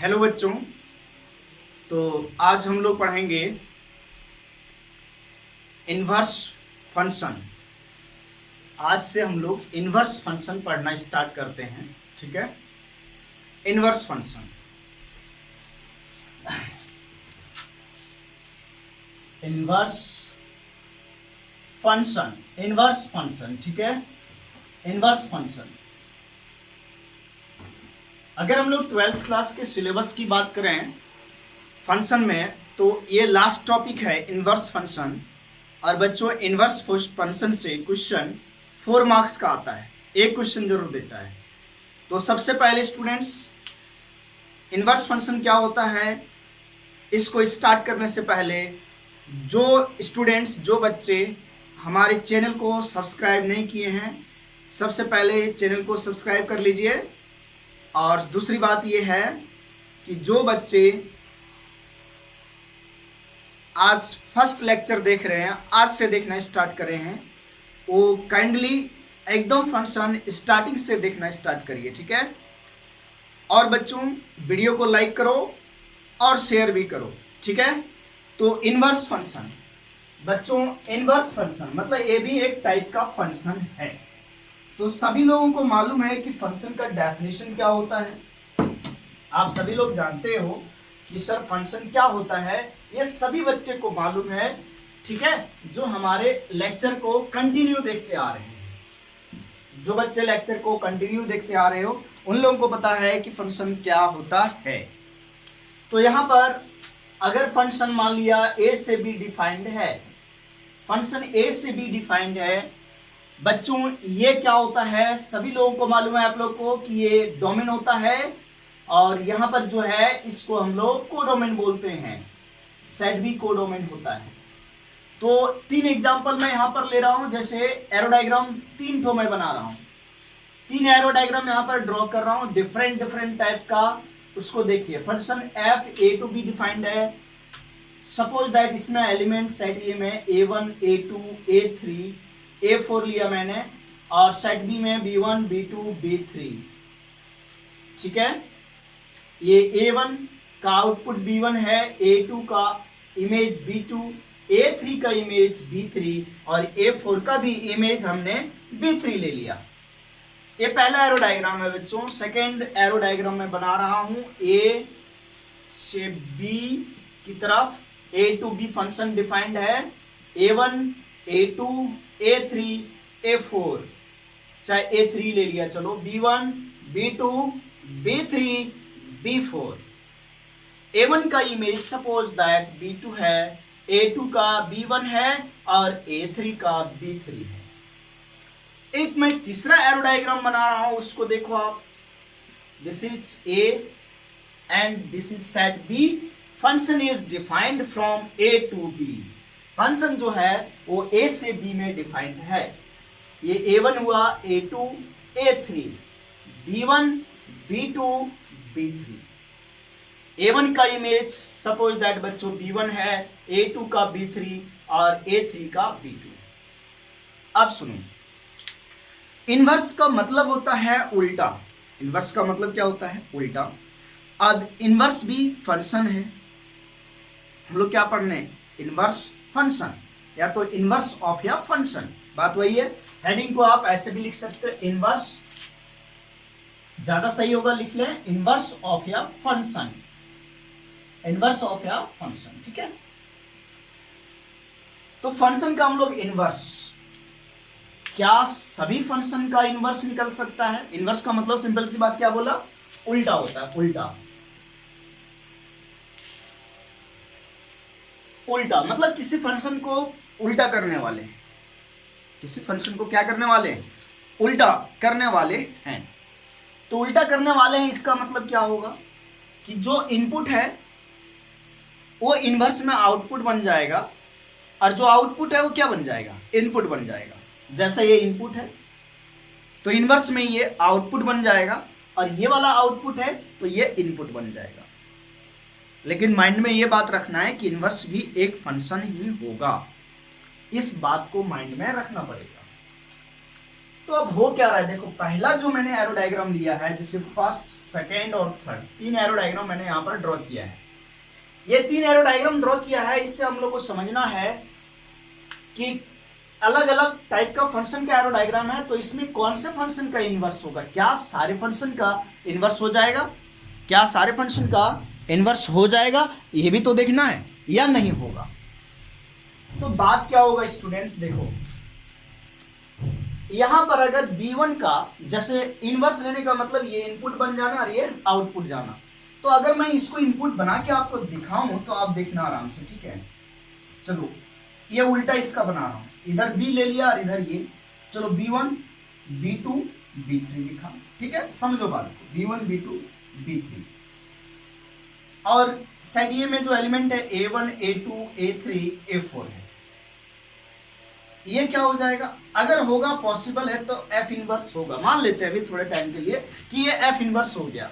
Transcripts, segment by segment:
Hello बच्चों। तो आज हम लोग पढ़ेंगे इनवर्स फंक्शन। आज से हम लोग इनवर्स फंक्शन पढ़ना स्टार्ट करते हैं। ठीक है, inverse function. Inverse function, inverse function. ठीक है, इनवर्स फंक्शन। अगर हम लोग 12th क्लास के सिलेबस की बात करें फंक्शन में, तो ये लास्ट टॉपिक है इनवर्स फंक्शन। और बच्चों, इनवर्स फंक्शन से क्वेश्चन 4 मार्क्स का आता है, एक क्वेश्चन जरूर देता है। तो सबसे पहले स्टूडेंट्स, इनवर्स फंक्शन क्या होता है, इसको स्टार्ट करने से पहले जो स्टूडेंट्स, जो बच्चे हमारे चैनल को सब्सक्राइब नहीं किए हैं, सबसे पहले चैनल को सब्सक्राइब कर लीजिए। और दूसरी बात यह है कि जो बच्चे आज फर्स्ट लेक्चर देख रहे हैं, आज से देखना स्टार्ट कर रहे हैं, वो काइंडली एकदम फंक्शन स्टार्टिंग से देखना स्टार्ट करिए। ठीक है, और बच्चों वीडियो को लाइक करो और शेयर भी करो। ठीक है, तो इनवर्स फंक्शन बच्चों, इनवर्स फंक्शन मतलब ये भी एक टाइप का फंक्शन है। तो सभी लोगों को मालूम है कि फंक्शन का डेफिनेशन क्या होता है। आप सभी लोग जानते हो कि सर फंक्शन क्या होता है, ये सभी बच्चे को मालूम है। ठीक है, जो हमारे लेक्चर को कंटिन्यू देखते आ रहे हैं, जो बच्चे लेक्चर को कंटिन्यू देखते आ रहे हो, उन लोगों को पता है कि फंक्शन क्या होता है। तो यहां पर अगर फंक्शन मान लिया ए से बी डिफाइंड है, फंक्शन ए से बी डिफाइंड है बच्चों, ये क्या होता है सभी लोगों को मालूम है, आप लोग को, कि ये डोमेन होता है। और यहां पर जो है इसको हम लोग कोडोमेन बोलते हैं, सेट भी कोडोमेन होता है। तो 3 एग्जांपल मैं यहां पर ले रहा हूं, जैसे एरो डायग्राम 3 ठो मैं बना रहा हूं, 3 एरो डायग्राम यहां पर ड्रॉ कर रहा हूं डिफरेंट डिफरेंट टाइप का। उसको देखिए, function F A to B defined है। सपोज दैट इसमें एलिमेंट सेट ए में a1 a2 a3 a4 लिया मैंने, और सेट बी में b1 b2 b3। ठीक है, ये a1 का आउटपुट b1 है, a2 का इमेज b2, a3 का इमेज b3 और a4 का भी इमेज हमने b3 ले लिया। ये पहला एरो डायग्राम है बच्चों। सेकेंड एरो डायग्राम में बना रहा हूं a से b की तरफ, a to b function defined है, a1 a2 a3 a4, चाहे a3 ले लिया, चलो b1 b2 b3 b4। a1 का इमेज सपोज दैट b2 है, a2 का b1 है और a3 का b3 है। एक मैं तीसरा एरो डायग्राम बना रहा हूं, उसको देखो आप। This is a and this is set b। Function is defined from a to b। Function जो है वो a से b में डिफाइंड है। ये a1 हुआ, a2 a3, b1 b2 b3। a1 का इमेज सपोज दैट बच्चों b1 है, a2 का b3 और a3 का b2। अब सुनो, इनवर्स का मतलब होता है उल्टा। इनवर्स का मतलब क्या होता है? उल्टा। अब इनवर्स भी फंक्शन है। हम लोग क्या पढ़ने? इनवर्स फंक्शन, या तो इनवर्स ऑफ या फंक्शन, बात वही है। हेडिंग को आप ऐसे भी लिख सकते हैं, इनवर्स ज्यादा सही होगा, लिख लें इनवर्स ऑफ या फंक्शन, इनवर्स ऑफ या फंक्शन। ठीक है, तो फंक्शन का हम लोग इनवर्स, क्या सभी फंक्शन का इनवर्स निकल सकता है? इनवर्स का मतलब सिंपल सी बात क्या बोला? उल्टा होता है, उल्टा। उल्टा मतलब किसी फंक्शन को उल्टा करने वाले, किसी फंक्शन को क्या करने वाले? उल्टा करने वाले हैं। तो उल्टा करने वाले हैं, इसका मतलब क्या होगा कि जो इनपुट है वो इनवर्स में आउटपुट बन जाएगा, और जो आउटपुट है वो क्या बन जाएगा? इनपुट बन जाएगा। जैसा ये इनपुट है तो इनवर्स में ये आउटपुट बन जाएगा, और ये वाला आउटपुट है तो ये इनपुट बन जाएगा। लेकिन माइंड में ये बात रखना है कि इनवर्स भी एक फंक्शन ही होगा, इस बात को माइंड में रखना पड़ेगा। तो अब हो क्या रहा है, देखो पहला जो मैंने एरो डायग्राम लिया है, जैसे फर्स्ट, सेकेंड और थर्ड, 3 एरो डायग्राम मैंने यहाँ पर ड्रॉ किया है। ये 3 एरो डायग्राम ड्रॉ किया है, इससे हम लोग को समझना है कि अलग अलग टाइप का फंक्शन का एरो डायग्राम है, तो इसमें कौन से फंक्शन का इनवर्स होगा, क्या सारे फंक्शन का इनवर्स हो जाएगा, क्या सारे फंक्शन का इनवर्स हो जाएगा, ये भी तो देखना है या नहीं होगा। तो बात क्या होगा स्टूडेंट्स, देखो यहां पर अगर B1 का जैसे इनवर्स लेने का मतलब ये इनपुट बन जाना और ये आउटपुट जाना, तो अगर मैं इसको इनपुट बना के आपको दिखाऊं तो आप देखना आराम से, ठीक है। चलो ये उल्टा इसका बना रहा हूं, इधर B ले लिया और इधर ये, चलो B1 B2 B3 लिखा, ठीक है, समझो बात को, B1 B2 B3। और सेट ए में जो एलिमेंट है A1 A2 A3 A4 है, ये क्या हो जाएगा, अगर होगा पॉसिबल है तो F इनवर्स होगा, मान लेते हैं अभी थोड़े टाइम के लिए कि ये F इनवर्स हो गया।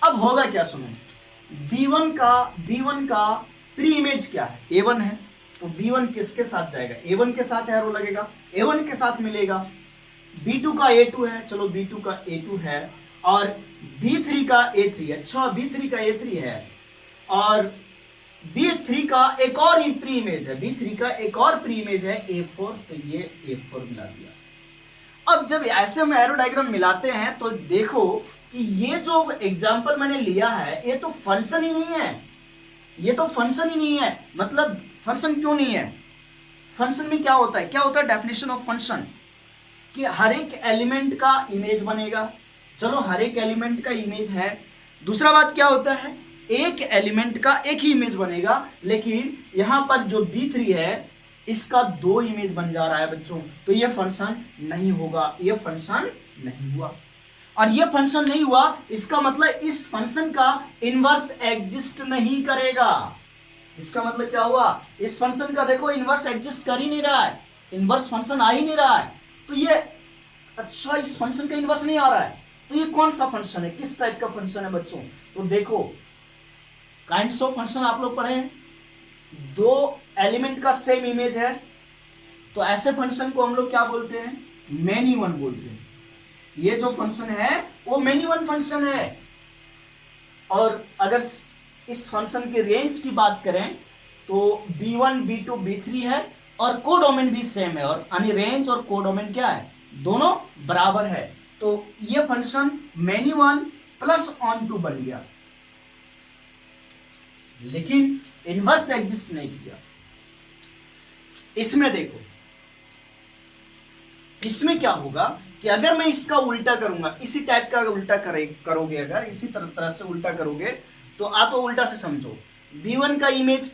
अब होगा क्या, सुनो, B1 का प्री इमेज क्या है, A1 है, तो B1 किसके साथ जाएगा, A1 के साथ एरो लगेगा, A1 के साथ मिलेगा। B2 का A2 है, चलो B2 का A2 है, और B3 का A3 है, अच्छा B3 का A3 है, और B3 का एक और प्री इमेज है, B3 का एक और प्री इमेज है A4, तो ये A4 मिला दिया। अब जब ऐसे हम एरो डायग्राम मिलाते हैं तो देखो कि ये जो एग्जांपल मैंने लिया है ये तो फंक्शन ही नहीं है, ये तो फंक्शन ही नहीं है। मतलब फंक्शन क्यों नहीं है, फंक्शन में क्या होता है, क्या होता है डेफिनेशन ऑफ फंक्शन, कि हर एक एलिमेंट का इमेज बनेगा, चलो हर एक एलिमेंट का इमेज है। दूसरा बात क्या होता है, एक एलिमेंट का एक ही इमेज बनेगा, लेकिन यहां पर जो B3 है इसका 2 इमेज बन जा रहा है बच्चों, तो ये फंक्शन नहीं होगा, ये फंक्शन नहीं हुआ। और ये फंक्शन नहीं हुआ इसका मतलब इस फंक्शन का इनवर्स एग्जिस्ट नहीं करेगा। इसका मतलब क्या हुआ, इस फंक्शन का देखो इनवर्स एग्जिस्ट कर ही नहीं रहा है, इनवर्स फंक्शन आ ही नहीं रहा है, तो ये अच्छा इस फंक्शन का इनवर्स नहीं आ रहा है, तो ये कौन सा फंक्शन है, किस टाइप का फंक्शन है बच्चों। तो देखो काइंड्स ऑफ फंक्शन आप लोग पढ़े हैं, 2 एलिमेंट का सेम इमेज है, तो ऐसे फंक्शन को हम लोग क्या बोलते हैं, मेनी वन बोलते हैं। ये जो फंक्शन है वो मेनी वन फंक्शन है। और अगर इस फंक्शन की रेंज की बात करें तो B1 B2 B3 है, और कोडोमेन भी सेम है, और यानी रेंज और कोडोमेन क्या है, दोनों बराबर है, तो ये function many one plus onto बन गया, लेकिन इनवर्स एग्जिस्ट नहीं किया। इसमें देखो, इसमें क्या होगा कि अगर मैं इसका उल्टा करूंगा, इसी टाइप का उल्टा करोगे, अगर इसी तरह से उल्टा करोगे तो तो उल्टा से समझो, B1 का इमेज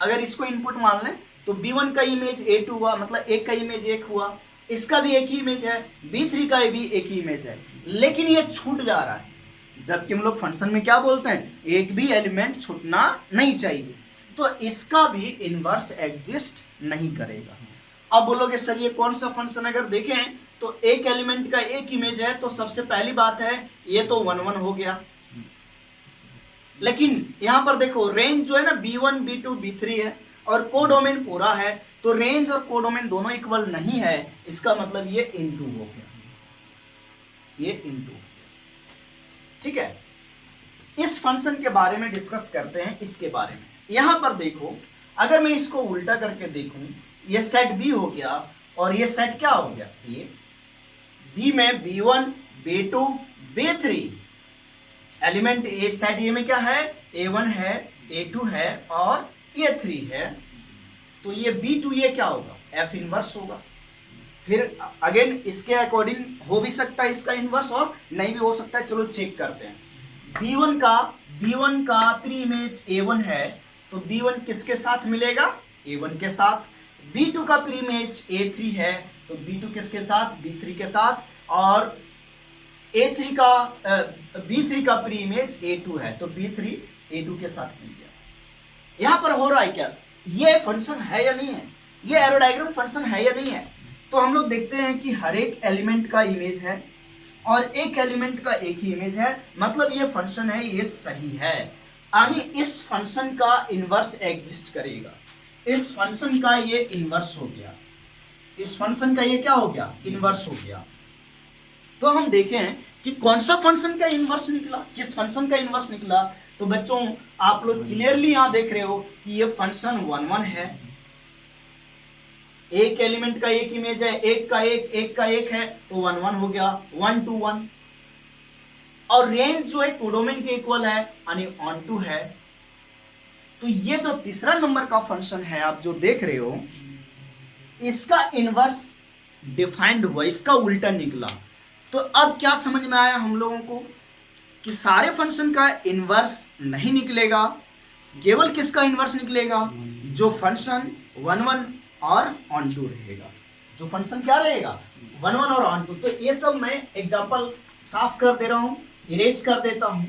अगर इसको इनपुट मान लें तो B1 का इमेज A2 हुआ, मतलब एक का इमेज 1 हुआ, इसका भी एक ही इमेज है, B3 का भी एक ही इमेज है, लेकिन ये छूट जा रहा है, जबकि हम लोग फंक्शन में क्या बोलते हैं, एक भी एलिमेंट छूटना नहीं चाहिए, तो इसका भी इनवर्स एग्जिस्ट नहीं करेगा। अब बोलोगे सर ये कौन सा फंक्शन, अगर देखें तो एक एलिमेंट का एक इमेज है, तो सबसे पहली बात है ये तो 1 1 हो गया, लेकिन यहां पर देखो रेंज जो है ना B1 B2 B3 है, और कोडोमेन पूरा है, तो रेंज और कोडोमेन दोनों इक्वल नहीं है, इसका मतलब ये इनटू हो गया, ये इनटू हो गया, ठीक है। इस फंक्शन के बारे में डिस्कस करते हैं, इसके बारे में। यहां पर देखो अगर मैं इसको उल्टा करके देखूं, ये सेट B हो गया और ये सेट क्या हो गया, ये B में B1 B2 B3 element, A set A में क्या है, A1 है A2 है और A3 है, तो ये B2 ये क्या होगा, F इनवर्स होगा। फिर अगेन इसके अकॉर्डिंग हो भी सकता है इसका इनवर्स और नहीं भी हो सकता है, चलो चेक करते हैं। B1 का प्री इमेज A1 है, तो B1 किसके साथ मिलेगा, A1 के साथ। B2 का प्री इमेज A3 है, तो B2 किसके साथ, B3 के साथ, और B3 का प्री इमेज A2 है, तो B3 A2 के साथ मिल गया। यहां पर हो रहा है क्या, ये फंक्शन है या नहीं है, ये एरो डायग्राम फंक्शन है या नहीं है। तो हम लोग देखते हैं कि हर एक एलिमेंट का इमेज है और एक एलिमेंट का एक ही इमेज है, मतलब ये फंक्शन है, ये सही है, यानी इस फंक्शन का इनवर्स एग्जिस्ट करेगा, इस फंक्शन का ये इनवर्स हो गया। इस फंक्शन का ये क्या हो गया, इनवर्स हो गया। तो हम देखें कि कौन सा फंक्शन का इनवर्स निकला, किस फंक्शन का इनवर्स निकला। तो बच्चों आप लोग क्लियरली यहां देख रहे हो कि ये फंक्शन 1 1 है, एक एलिमेंट का एक इमेज है, एक का एक है, तो 1 1 हो गया, 1 2 1। और रेंज जो है कोडोमेन के इक्वल है, यानी ऑन टू है। तो ये जो तीसरा नंबर का फंक्शन है आप जो देख रहे हो, इसका इनवर्स डिफाइंड हुआ, इसका उल्टा निकला। तो अब क्या समझ में आया हम लोगों को कि सारे फंक्शन का इनवर्स नहीं निकलेगा, केवल किसका इनवर्स निकलेगा, जो फंक्शन 1 1 और ऑन टू रहेगा, जो फंक्शन क्या रहेगा 1 1 और ऑन टू। तो ये सब मैं एग्जांपल साफ कर दे रहा हूं, इरेज कर देता हूं,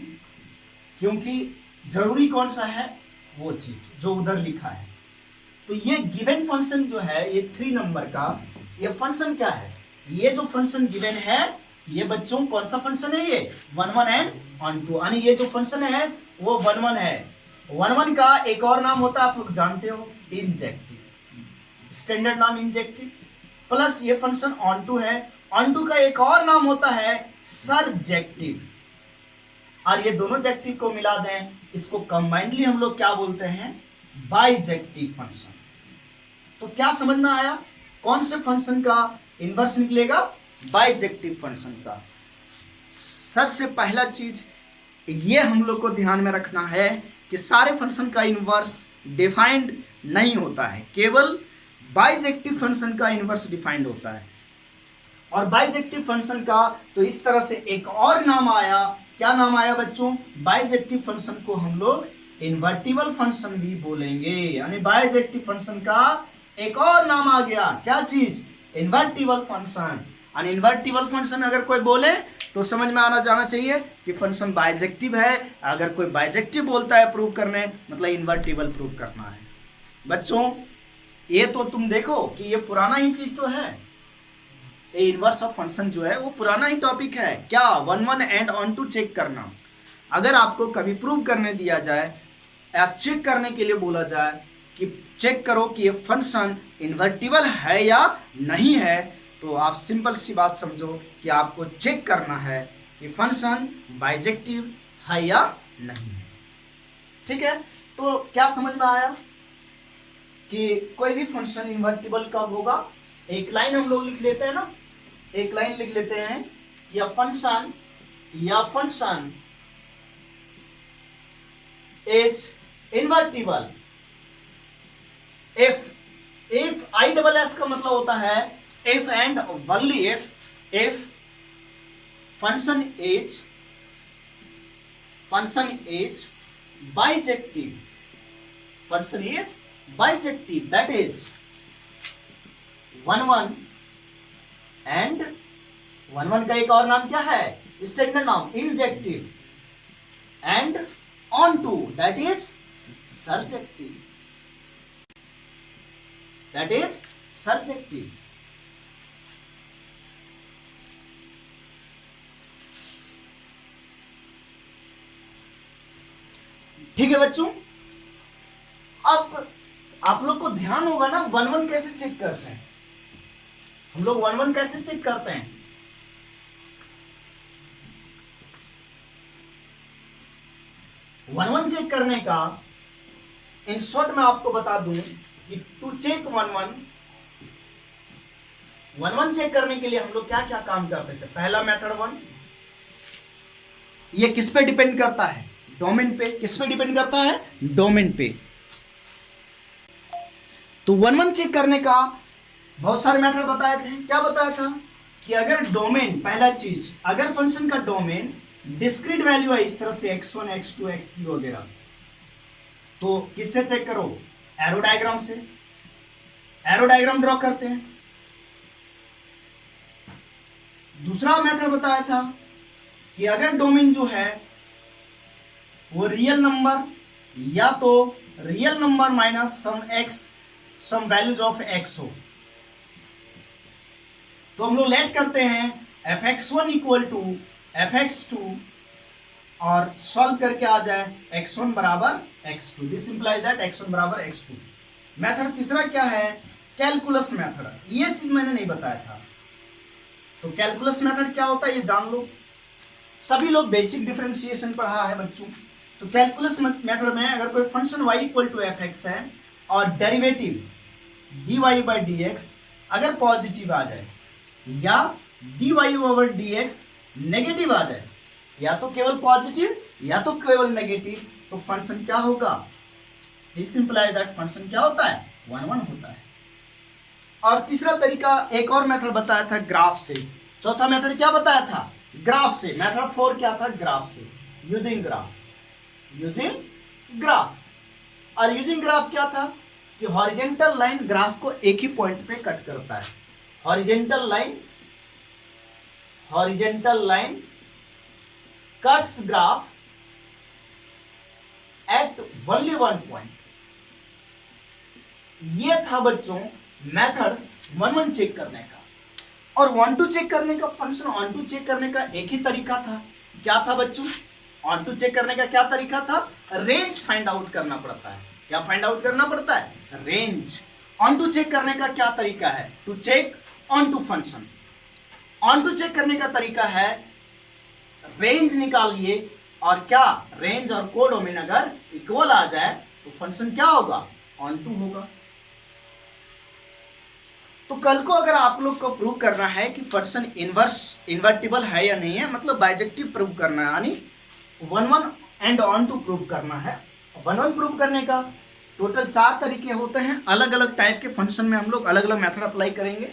क्योंकि जरूरी कौन सा है, वो चीज जो उधर लिखा है। तो ये गिवन फंक्शन जो है, ये 3 नंबर का ये फंक्शन क्या है, ये जो फंक्शन गिवन है ये बच्चों कौन सा फंक्शन है, ये 1 1 एंड ऑन टू, यानी ये जो फंक्शन है वो 1 1 है। 1 1 का एक और नाम होता है, आप लोग जानते हो, इंजेक्टिव, स्टैंडर्ड नाम इंजेक्टिव। प्लस ये फंक्शन ऑन टू है, ऑन टू का एक और नाम होता है सरजेक्टिव। और ये दोनों जेक्टिव को मिला दें, इसको कंबाइंडली हम लोग क्या बोलते हैं, बाइजेक्टिव फंक्शन। तो क्या समझ में आया, कौन से फंक्शन का इनवर्स निकलेगा, बाइजेक्टिव फंक्शन का। सबसे पहला चीज ये हम लोग को ध्यान में रखना है कि सारे फंक्शन का इनवर्स डिफाइंड नहीं होता है, केवल बाइजेक्टिव फंक्शन का इनवर्स डिफाइंड होता है। और बाइजेक्टिव फंक्शन का तो इस तरह से एक और नाम आया, क्या नाम आया बच्चों, बाइजेक्टिव फंक्शन को हम लोग इन्वर्टिबल फंक्शन भी बोलेंगे, यानी बाइजेक्टिव फंक्शन का एक और नाम आ गया, क्या चीज, इन्वर्टिबल फंक्शन। और इन्वर्टिबल फंक्शन अगर कोई बोले तो समझ में आना जाना चाहिए कि फंक्शन बाइजेक्टिव है। अगर कोई बाइजेक्टिव बोलता है प्रूव करने, मतलब इन्वर्टिबल प्रूव करना है। बच्चों ये तो तुम देखो कि ये पुराना ही चीज तो है, ये इनवर्स ऑफ फंक्शन जो है वो पुराना ही टॉपिक है। क्या 1 1 एंड ऑन टू चेक करना, अगर आपको कभी प्रूव करने दिया जाए या चेक करने के लिए बोला जाए कि चेक करो कि ये फंक्शन इन्वर्टिबल है या नहीं है, तो आप सिंपल सी बात समझो कि आपको चेक करना है कि फंक्शन बाइजेक्टिव है या नहीं है। ठीक है, तो क्या समझ में आया कि कोई भी फंक्शन इन्वर्टिबल कब होगा। एक लाइन हम लोग लिख लेते हैं ना, एक लाइन लिख लेते हैं, या function is invertible if I double F का मतलब होता है if and only if function is bijective, that is 1 1 and 1 1 का एक और नाम क्या है, स्टैंडर्ड नाम injective, and onto that is surjective, ठीक है बच्चों। अब आप लोग को ध्यान होगा ना 1 1 कैसे चेक करते हैं, हम लोग 1 1 कैसे चेक करते हैं। 1 1 चेक करने का इन शॉर्ट में आपको बता दूं कि टू चेक 1 1 चेक करने के लिए हम लोग क्या क्या काम करते थे। पहला मेथड 1, ये किस पे डिपेंड करता है, डोमेन पे। किस पे डिपेंड करता है, डोमेन पे। तो 1 1 चेक करने का बहुत सारे मेथड बताए थे। क्या बताया था कि अगर डोमेन, पहला चीज, अगर फंक्शन का डोमेन डिस्क्रीट वैल्यू है इस तरह से x1 x2 x3 वगैरह, तो किससे चेक करो, एरो डायग्राम से। एरो डायग्राम ड्रॉ करते हैं। दूसरा मेथड बताया था कि अगर डोमेन जो है वो रियल नंबर या तो real number minus some values of x हो, तो हम लोग लेट करते हैं fx1 इक्वल टू fx2 और सॉल्व करके आ जाए x1 बराबर x2, this implies that x1 बराबर x2। मेथड तीसरा क्या है कैलकुलस मेथड, ये चीज मैंने नहीं बताया था। तो कैलकुलस मेथड क्या होता है ये जान लो, सभी लोग बेसिक डिफरेंशिएशन पढ़ा है बच्चों। तो कैलकुलस मेथड में अगर कोई function y equal to F X है और derivative dy by D X अगर पॉजिटिव आ जाए या dy ओवर dx नेगेटिव आ जाए, या तो केवल पॉजिटिव या तो केवल नेगेटिव, तो फंक्शन क्या होगा, दिस इंप्लाई दैट फंक्शन क्या होता है, 1 1 होता है। और तीसरा तरीका एक और मेथड बताया था ग्राफ से, चौथा मेथड क्या बताया था, ग्राफ से। मेथड 4 क्या था, ग्राफ से, यूजिंग ग्राफ, यूजिंग ग्राफ। और यूजिंग ग्राफ क्या था कि हॉरिजेंटल लाइन ग्राफ को एक ही पॉइंट पे कट करता है। Horizontal line cuts graph at only one point. ये था बच्चों मेथड्स 1 1 चेक करने का। और 1 2 चेक करने का, फंक्शन 1 2 चेक करने का एक ही तरीका था, क्या था बच्चों, 1 2 चेक करने का क्या तरीका था, रेंज फाइंड आउट करना पड़ता है। क्या फाइंड आउट करना पड़ता है, रेंज। ऑन टू चेक करने का क्या तरीका है, to check onto function. Onto चेक करने का तरीका है रेंज निकालिए, और क्या रेंज और कोडोमेन अगर इक्वल आ जाए तो फंक्शन क्या होगा, ऑन टू होगा। तो कल को अगर आप लोग को प्रूव करना है कि फंक्शन इन्वर्टिबल है या नहीं है, मतलब बाइजेक्टिव प्रूव करना है, यानी 1 1 एंड ऑन टू प्रूव करना है। 1 1 प्रूव करने का टोटल 4 तरीके होते हैं। अलग अलग टाइप के फंक्शन में हम लोग अलग अलग मेथड अप्लाई करेंगे।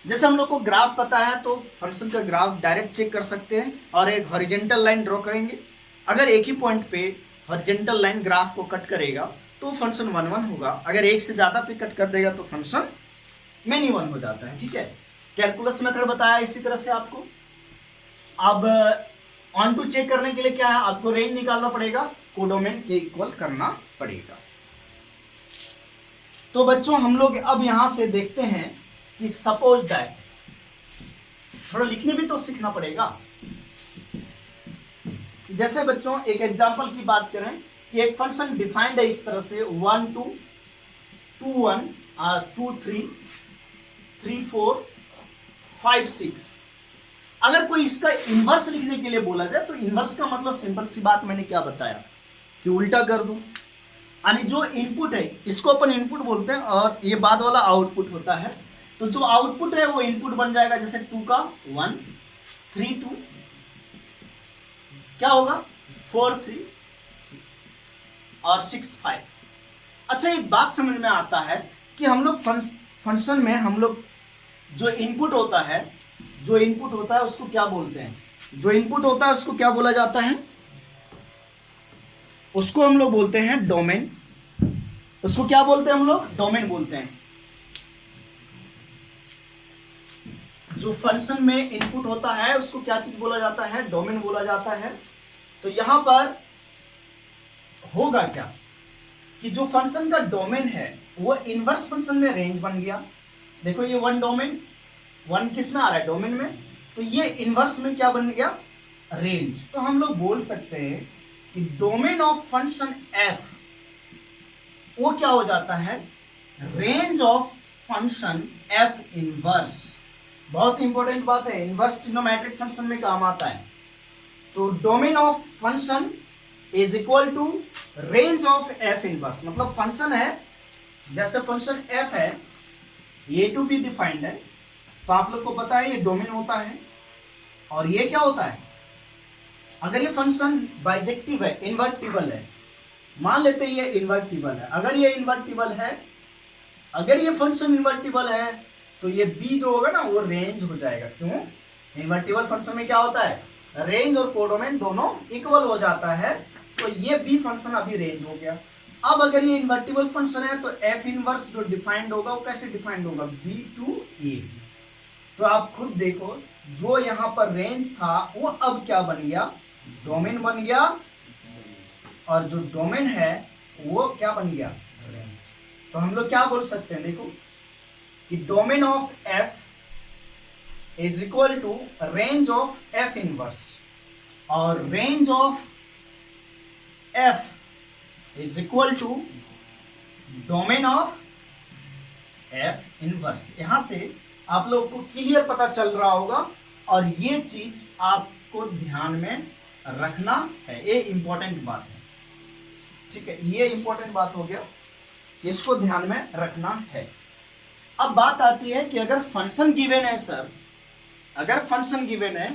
जैसे हम लोग को ग्राफ पता है तो फंक्शन का ग्राफ डायरेक्ट चेक कर सकते हैं और एक हॉरिजेंटल लाइन ड्रॉ करेंगे। अगर एक ही पॉइंट पे हॉरिजेंटल लाइन ग्राफ को कट करेगा तो फंक्शन 1 1 होगा। अगर एक से ज्यादा पे कट कर देगा तो फंक्शन मेनी 1 हो जाता है। ठीक है, कैलकुलस मेथड बताया इसी तरह से आपको। अब ऑन टू चेक करने के लिए क्या है, आपको रेंज निकालना पड़ेगा, कोडोमेन के इक्वल करना पड़ेगा। तो बच्चों हम लोग अब यहां से देखते हैं कि सपोज दैट, थोड़ा लिखने भी तो सीखना पड़ेगा। जैसे बच्चों एक एग्जांपल की बात करें कि एक फंक्शन डिफाइंड है इस तरह से 1 2 2 1 2 3 3 4 5 6। अगर कोई इसका इन्वर्स लिखने के लिए बोला जाए तो इन्वर्स का मतलब सिंपल सी बात मैंने क्या बताया कि उल्टा कर दूं, यानी जो इनपुट है इसको अपन इनपुट बोलते हैं और ये बाद वाला आउटपुट होता है। तो जो आउटपुट है वो इनपुट बन जाएगा, जैसे 2 का 1 3 2 क्या होगा 4 3 और 6 5। अच्छा एक बात समझ में आता है कि हम लोग फंक्शन में हम लोग जो इनपुट होता है उसको क्या बोलते हैं, जो इनपुट होता है उसको क्या बोला जाता है, उसको हम लोग बोलते हैं डोमेन। उसको क्या बोलते हैं हम लोग, डोमेन बोलते हैं। जो फंक्शन में इनपुट होता है उसको क्या चीज बोला जाता है, डोमेन बोला जाता है। तो यहां पर होगा क्या कि जो फंक्शन का डोमेन है वो इनवर्स फंक्शन में रेंज बन गया। देखो ये 1 डोमेन, 1 किस में आ रहा है, डोमेन में, तो ये इनवर्स में क्या बन गया, रेंज। तो हम लोग बोल सकते हैं कि डोमेन ऑफ फंक्शन एफ वो क्या हो जाता है, range of function F inverse. बहुत इंपॉर्टेंट बात है, इनवर्स ट्रिग्नोमेट्रिक फंक्शन में काम आता है। तो domain of function is equal to range of F inverse. मतलब फंक्शन है, जैसे फंक्शन एफ है, ए टू बी डिफाइंड है, तो आप लोग को पता है ये डोमेन होता है। और ये क्या होता है, अगर ये फंक्शन बाइजेक्टिव है, इन्वर्टिबल है, मान लेते हैं ये इन्वर्टिबल है, अगर ये इन्वर्टिबल है, अगर ये फंक्शन इन्वर्टिबल है तो ये बी जो होगा ना वो रेंज हो जाएगा। क्यों, इन्वर्टिबल फंक्शन में क्या होता है, रेंज और कोडोमेन दोनों इक्वल हो जाता है। तो ये बी फंक्शन अभी रेंज हो गया। अब अगर ये इन्वर्टिबल फंक्शन है तो एफ इनवर्स जो डिफाइंड होगा वो कैसे डिफाइंड होगा, बी टू ए। तो आप खुद देखो, जो यहां पर रेंज था वो अब क्या बन गया, डोमेन बन गया, और जो डोमेन है वो क्या बन गया, रेंज। तो हम लोग क्या बोल सकते हैं, देखो कि domain of f is equal to range of F inverse, और range of f is equal to domain of F inverse. यहां से आप लोगों को क्लियर पता चल रहा होगा और ये चीज आपको ध्यान में रखना है, ये इंपॉर्टेंट बात है, ठीक है, ये इंपॉर्टेंट बात हो गया, इसको ध्यान में रखना है। अब बात आती है कि अगर फंक्शन गिवन है सर, अगर फंक्शन गिवन है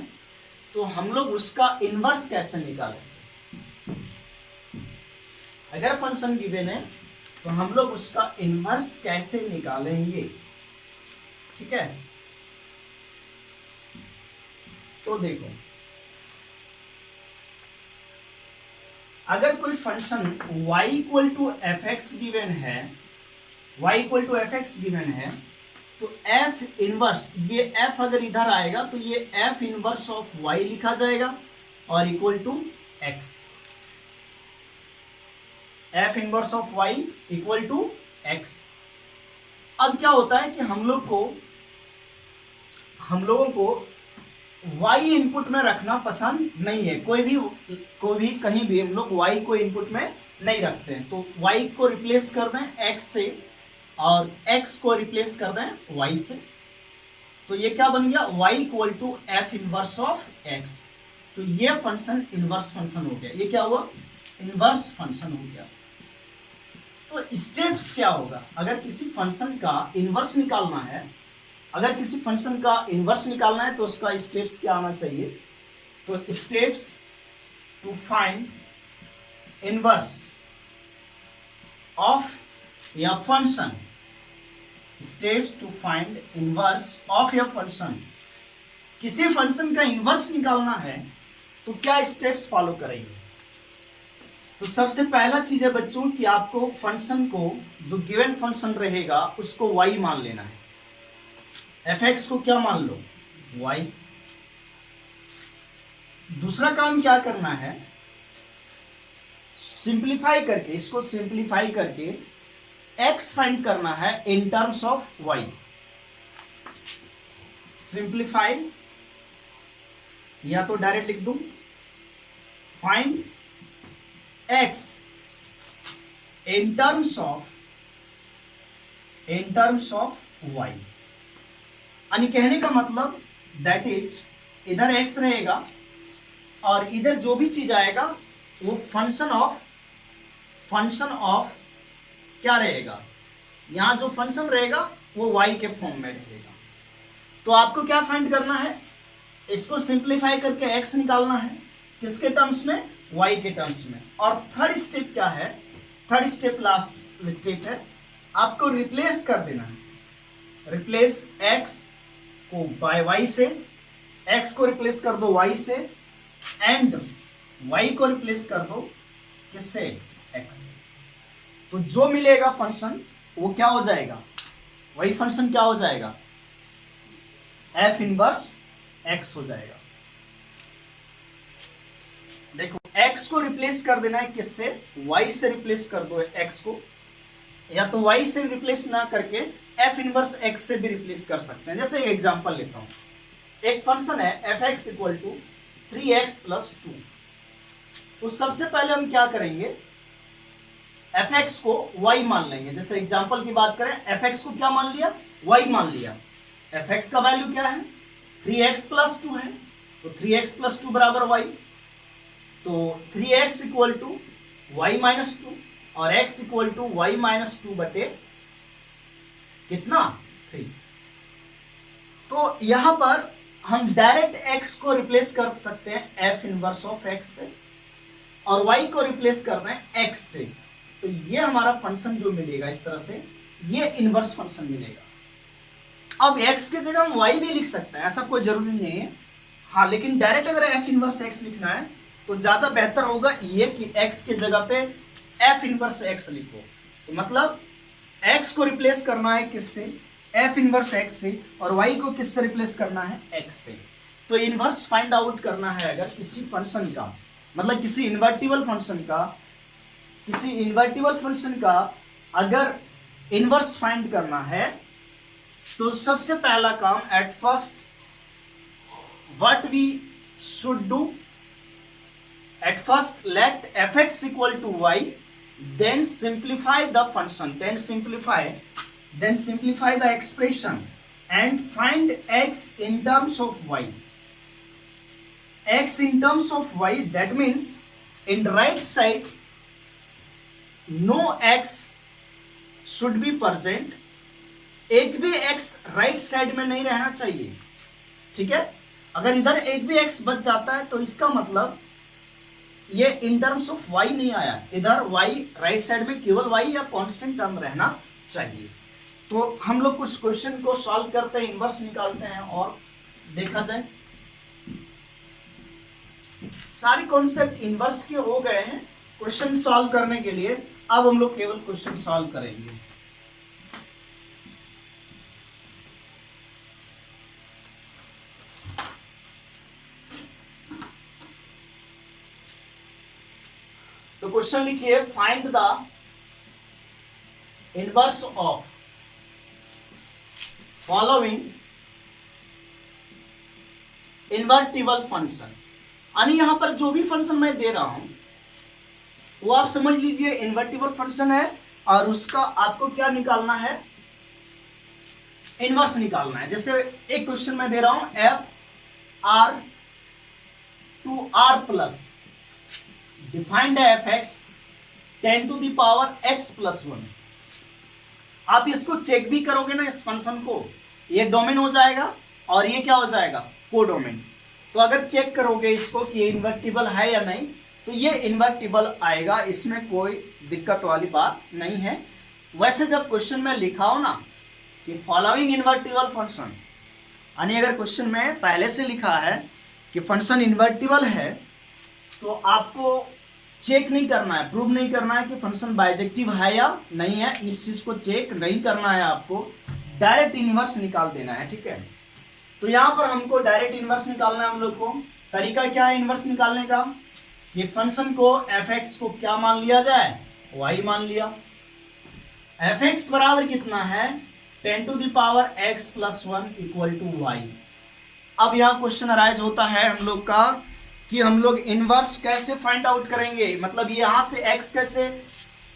तो हम लोग उसका इनवर्स कैसे निकालेंगे। अगर फंक्शन गिवन है तो हम लोग उसका इनवर्स कैसे निकालेंगे, ठीक है। तो देखो, अगर कोई function y equal to F X given है, y equal to F X given है, तो f इनवर्स, ये f अगर इधर आएगा तो ये f इनवर्स ऑफ y लिखा जाएगा और equal to x, f inverse of y equal to x। अब क्या होता है कि हम लोगों को y इनपुट में रखना पसंद नहीं है, कोई भी कहीं भी हम लोग y को इनपुट में नहीं रखते हैं, तो y को रिप्लेस कर दें x से और x को रिप्लेस कर दें y से, तो ये क्या बन गया, y equal to F inverse of x। तो ये फंक्शन इनवर्स फंक्शन हो गया, ये क्या हुआ, इनवर्स फंक्शन हो गया। तो स्टेप्स क्या होगा, अगर किसी फंक्शन का इनवर्स निकालना है, अगर किसी फंक्शन का इनवर्स निकालना है तो उसका स्टेप्स क्या आना चाहिए, तो steps to find inverse of या function, steps to find inverse of या फंक्शन। किसी फंक्शन का इनवर्स निकालना है तो क्या स्टेप्स फॉलो करेंगे। तो सबसे पहला चीज है बच्चों कि आपको फंक्शन को, जो गिवन फंक्शन रहेगा उसको y मान लेना है, fx को क्या मान लो, y। दूसरा काम क्या करना है, सिंप्लीफाई करके, इसको सिंप्लीफाई करके x फाइंड करना है in terms of y। Simplify, या तो डायरेक्ट लिख दूं, find x in terms of y। यानी कहने का मतलब दैट इज, इधर x रहेगा और इधर जो भी चीज आएगा वो फंक्शन ऑफ क्या रहेगा, यहां जो फंक्शन रहेगा वो y के फॉर्म में रहेगा। तो आपको क्या फाइंड करना है, इसको सिंप्लीफाई करके x निकालना है, किसके टर्म्स में, y के टर्म्स में। और थर्ड स्टेप क्या है, थर्ड स्टेप लास्ट स्टेप है, आपको रिप्लेस कर देना है, रिप्लेस x को बाय y से, x को रिप्लेस कर दो y से एंड y को रिप्लेस कर दो किससे, x से। तो जो मिलेगा फंक्शन वो क्या हो जाएगा, वही फंक्शन क्या हो जाएगा, f इनवर्स x हो जाएगा। देखो x को रिप्लेस कर देना है किससे, y से रिप्लेस कर दो x को, या तो y से रिप्लेस ना करके f इनवर्स x से भी रिप्लेस कर सकते हैं। जैसे एक एग्जांपल लेता हूं, एक फंक्शन है fx equal to 3x plus 2। तो सबसे पहले हम क्या करेंगे, fx को y मान लेंगे। जैसे एग्जांपल की बात करें, fx को क्या मान लिया, y मान लिया। fx का वैल्यू क्या है, 3x प्लस 2 है, तो 3x प्लस 2 बराबर y। तो 3x equal to y minus 2 और x equal to y minus 2 बटे कितना, 3। तो यहां पर हम डायरेक्ट x को रिप्लेस कर सकते हैं f इनवर्स ऑफ x से और y को रिप्लेस कर रहे हैं x से। तो ये हमारा फंक्शन जो मिलेगा इस तरह से, ये इनवर्स फंक्शन मिलेगा। अब x की जगह हम y भी लिख सकते हैं, ऐसा कोई जरूरी नहीं है, हाँ, लेकिन डायरेक्ट अगर f इनवर्स x लिखना है तो ज्यादा बेहतर होगा ये कि x के जगह पे f इनवर्स x लिखो। तो मतलब x को रिप्लेस करना है किससे, f इनवर्स x से, और y को किससे रिप्लेस करना है, x से। तो इनवर्स फाइंड आउट करना है अगर किसी फंक्शन का, मतलब किसी इन्वर्टिबल फंक्शन का अगर इनवर्स फाइंड करना है तो सबसे पहला काम, at first what we should do, at first let fx equal to y, then simplify the function, then simplify then simplify the expression and find x in terms of y. X in terms of y, that means in right side no x should be present. एक भी x right side में नहीं रहना चाहिए, ठीक है। अगर इधर एक भी x बच जाता है तो इसका मतलब ये इन टर्म्स ऑफ y नहीं आया, इधर y राइट साइड में केवल y या कांस्टेंट टर्म रहना चाहिए। तो हम लोग कुछ क्वेश्चन को सॉल्व करते हैं, इनवर्स निकालते हैं और देखा जाए। सारे कॉन्सेप्ट इनवर्स के हो गए हैं क्वेश्चन सॉल्व करने के लिए। अब हम लोग केवल क्वेश्चन सॉल्व करेंगे। तो क्वेश्चन लिखिए, find the inverse of following invertible function. यानी यहां पर जो भी फंक्शन मैं दे रहा हूं वो आप समझ लीजिए इन्वर्टिबल फंक्शन है, और उसका आपको क्या निकालना है, इनवर्स निकालना है। जैसे एक क्वेश्चन मैं दे रहा हूं, F R to R plus defined F X 10 to the power X plus 1। आप इसको चेक भी करोगे ना, इस फंक्शन को, ये डोमेन हो जाएगा और ये क्या हो जाएगा, कोडोमेन। तो अगर चेक करोगे इसको कि ये इन्वर्टिबल है या नहीं, तो ये इन्वर्टिबल आएगा, इसमें कोई दिक्कत वाली बात नहीं है। वैसे जब क्वेश्चन में लिखा हो ना कि फॉलोइंग इन्वर्टिबल फंक्शन, यानी अगर क्वेश्चन में पहले से लिखा है कि फंक्शन इन्वर्टिबल है, तो आपको चेक नहीं करना है, प्रूव नहीं करना है कि फंक्शन बाइजेक्टिव है या नहीं है, इस चीज को चेक नहीं करना है, आपको डायरेक्ट इनवर्स निकाल देना है, ठीक है। तो यहां पर हमको डायरेक्ट इनवर्स निकालना है। हम लोग को तरीका क्या है इनवर्स निकालने का, ये फंक्शन को एफ एक्स को क्या मान लिया जाए, y मान लिया। एफ एक्स बराबर कितना है, 10 to the power x plus 1 equal to y। अब यहाँ क्वेश्चन अराइज होता है हम लोग का कि हम लोग इनवर्स कैसे फाइंड आउट करेंगे, मतलब यहां से x कैसे